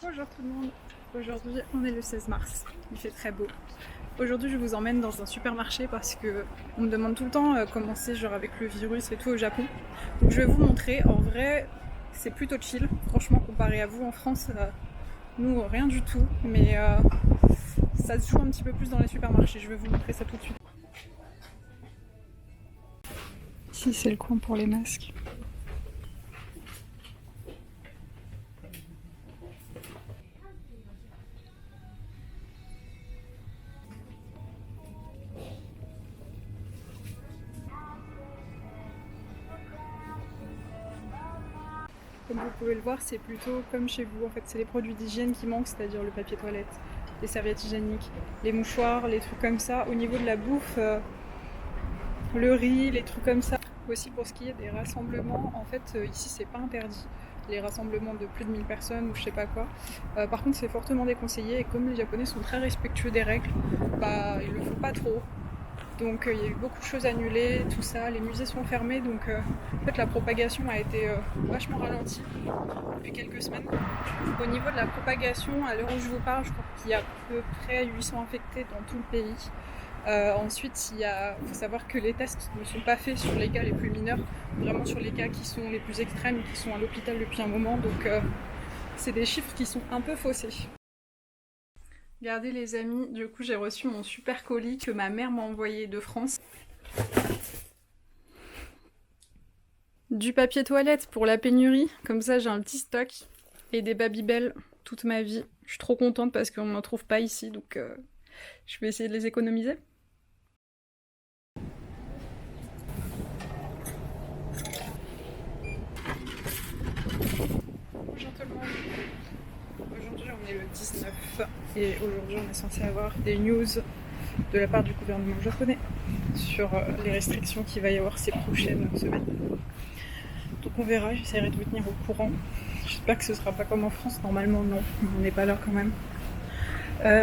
Bonjour tout le monde. Aujourd'hui on est le 16 mars, il fait très beau. Aujourd'hui je vous emmène dans un supermarché parce que on me demande tout le temps comment c'est genre avec le virus et tout au Japon. Donc je vais vous montrer, en vrai c'est plutôt chill, franchement comparé à vous en France, nous rien du tout, mais ça se joue un petit peu plus dans les supermarchés, je vais vous montrer ça tout de suite. Ici c'est le coin pour les masques. Comme vous pouvez le voir, c'est plutôt comme chez vous. En fait, c'est les produits d'hygiène qui manquent, c'est-à-dire le papier toilette, les serviettes hygiéniques, les mouchoirs, les trucs comme ça. Au niveau de la bouffe, le riz, les trucs comme ça. Aussi pour ce qui est des rassemblements, en fait, ici c'est pas interdit. Les rassemblements de plus de 1000 personnes ou je sais pas quoi. Par contre, c'est fortement déconseillé et comme les Japonais sont très respectueux des règles, bah il le faut pas trop. Donc il y a eu beaucoup de choses annulées, tout ça, les musées sont fermés, donc en fait la propagation a été vachement ralentie depuis quelques semaines. Au niveau de la propagation, à l'heure où je vous parle, je crois qu'il y a à peu près 800 infectés dans tout le pays. Ensuite, faut savoir que les tests ne sont pas faits sur les cas les plus mineurs, vraiment sur les cas qui sont les plus extrêmes, qui sont à l'hôpital depuis un moment, donc c'est des chiffres qui sont un peu faussés. Regardez les amis, du coup j'ai reçu mon super colis que ma mère m'a envoyé de France. Du papier toilette pour la pénurie, comme ça j'ai un petit stock. Et des Babybel toute ma vie. Je suis trop contente parce qu'on n'en trouve pas ici, donc je vais essayer de les économiser. Bonjour tout le monde. Aujourd'hui on est le 19 et aujourd'hui on est censé avoir des news de la part du gouvernement japonais sur les restrictions qu'il va y avoir ces prochaines semaines. Donc on verra, j'essaierai de vous tenir au courant. J'espère que ce sera pas comme en France, normalement non, on n'est pas là quand même.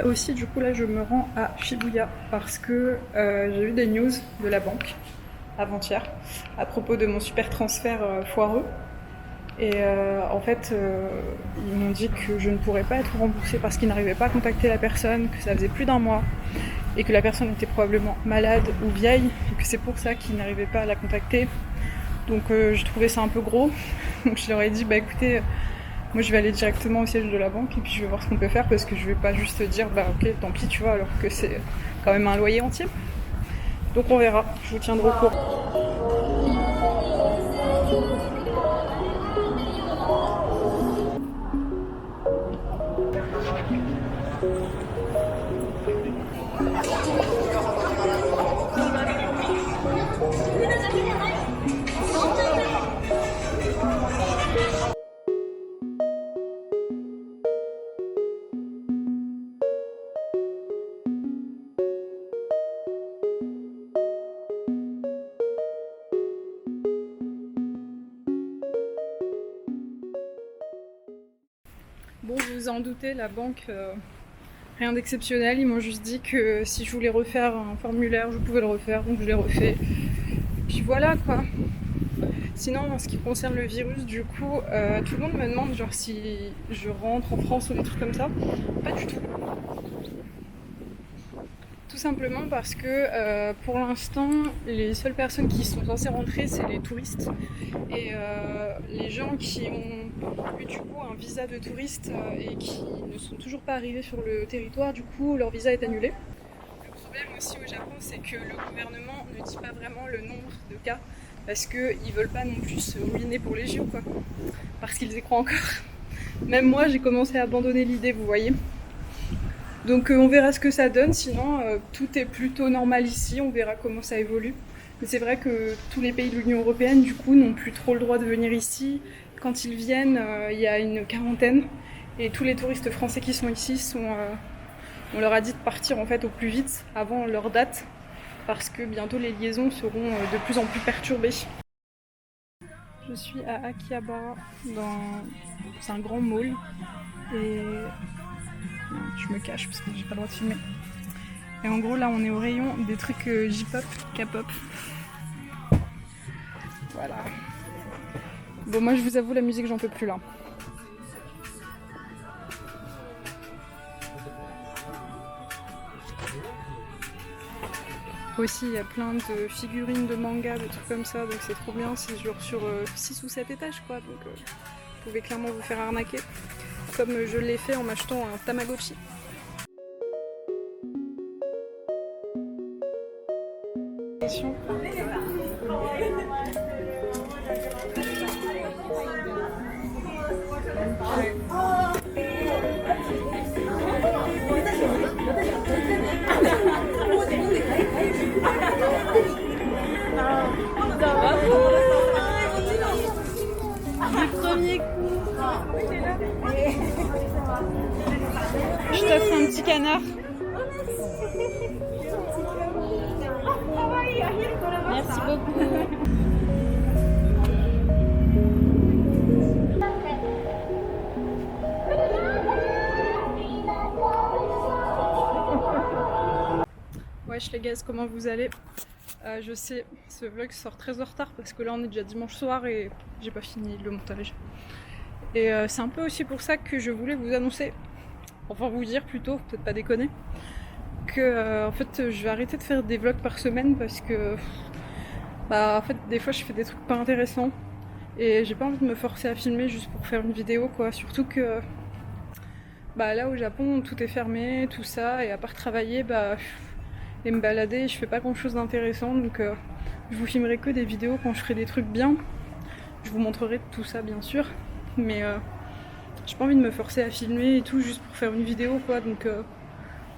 Aussi du coup là je me rends à Shibuya parce que j'ai eu des news de la banque avant-hier à propos de mon super transfert foireux. Et en fait, ils m'ont dit que je ne pourrais pas être remboursée parce qu'ils n'arrivaient pas à contacter la personne, que ça faisait plus d'un mois et que la personne était probablement malade ou vieille et que c'est pour ça qu'ils n'arrivaient pas à la contacter. Donc j'ai trouvé ça un peu gros. Donc je leur ai dit bah écoutez, moi je vais aller directement au siège de la banque et puis je vais voir ce qu'on peut faire parce que je vais pas juste dire bah ok tant pis tu vois alors que c'est quand même un loyer entier. Donc on verra, je vous tiendrai au courant. Bon, vous vous en doutez, la banque, rien d'exceptionnel. Ils m'ont juste dit que si je voulais refaire un formulaire, je pouvais le refaire, donc je l'ai refait. Puis voilà quoi. Sinon, en ce qui concerne le virus, du coup, tout le monde me demande genre si je rentre en France ou des trucs comme ça. Pas du tout. Tout simplement parce que pour l'instant, les seules personnes qui sont censées rentrer, c'est les touristes. Et les gens qui ont eu du coup un visa de touriste et qui ne sont toujours pas arrivés sur le territoire, du coup leur visa est annulé. Le problème aussi au Japon, c'est que le gouvernement ne dit pas vraiment le nombre de cas parce qu'ils veulent pas non plus se ruiner pour les JO quoi. Parce qu'ils y croient encore. Même moi j'ai commencé à abandonner l'idée, vous voyez. Donc on verra ce que ça donne, sinon tout est plutôt normal ici, on verra comment ça évolue. Mais c'est vrai que tous les pays de l'Union Européenne, du coup, n'ont plus trop le droit de venir ici. Quand ils viennent, il y a une quarantaine. Et tous les touristes français qui sont ici, on leur a dit de partir en fait au plus vite, avant leur date, parce que bientôt les liaisons seront de plus en plus perturbées. Je suis à Akihabara, c'est un grand mall. Et je me cache parce que j'ai pas le droit de filmer. Et en gros là on est au rayon des trucs J-pop, K-pop. Voilà. Bon moi je vous avoue la musique j'en peux plus là. Aussi il y a plein de figurines de manga, de trucs comme ça, donc c'est trop bien, c'est genre sur 6 ou 7 étages quoi, donc vous pouvez clairement vous faire arnaquer, comme je l'ai fait en m'achetant un Tamagotchi. Je t'offre un petit canard. Merci beaucoup. Wesh les gars, comment vous allez? Je sais, ce vlog sort très en retard parce que là on est déjà dimanche soir et j'ai pas fini le montage. Et c'est un peu aussi pour ça que je voulais vous annoncer, enfin vous dire plutôt, peut-être pas déconner, que en fait je vais arrêter de faire des vlogs par semaine parce que bah en fait des fois je fais des trucs pas intéressants et j'ai pas envie de me forcer à filmer juste pour faire une vidéo quoi, surtout que bah là au Japon tout est fermé, tout ça, et à part travailler et me balader, je fais pas grand chose d'intéressant, donc je vous filmerai que des vidéos quand je ferai des trucs bien. Je vous montrerai tout ça bien sûr, mais j'ai pas envie de me forcer à filmer et tout juste pour faire une vidéo quoi, donc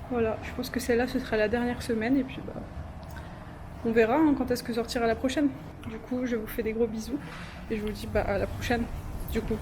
voilà, je pense que celle-là ce sera la dernière semaine et puis bah on verra hein, quand est-ce que sortira la prochaine. Du coup je vous fais des gros bisous et je vous dis bah à la prochaine du coup.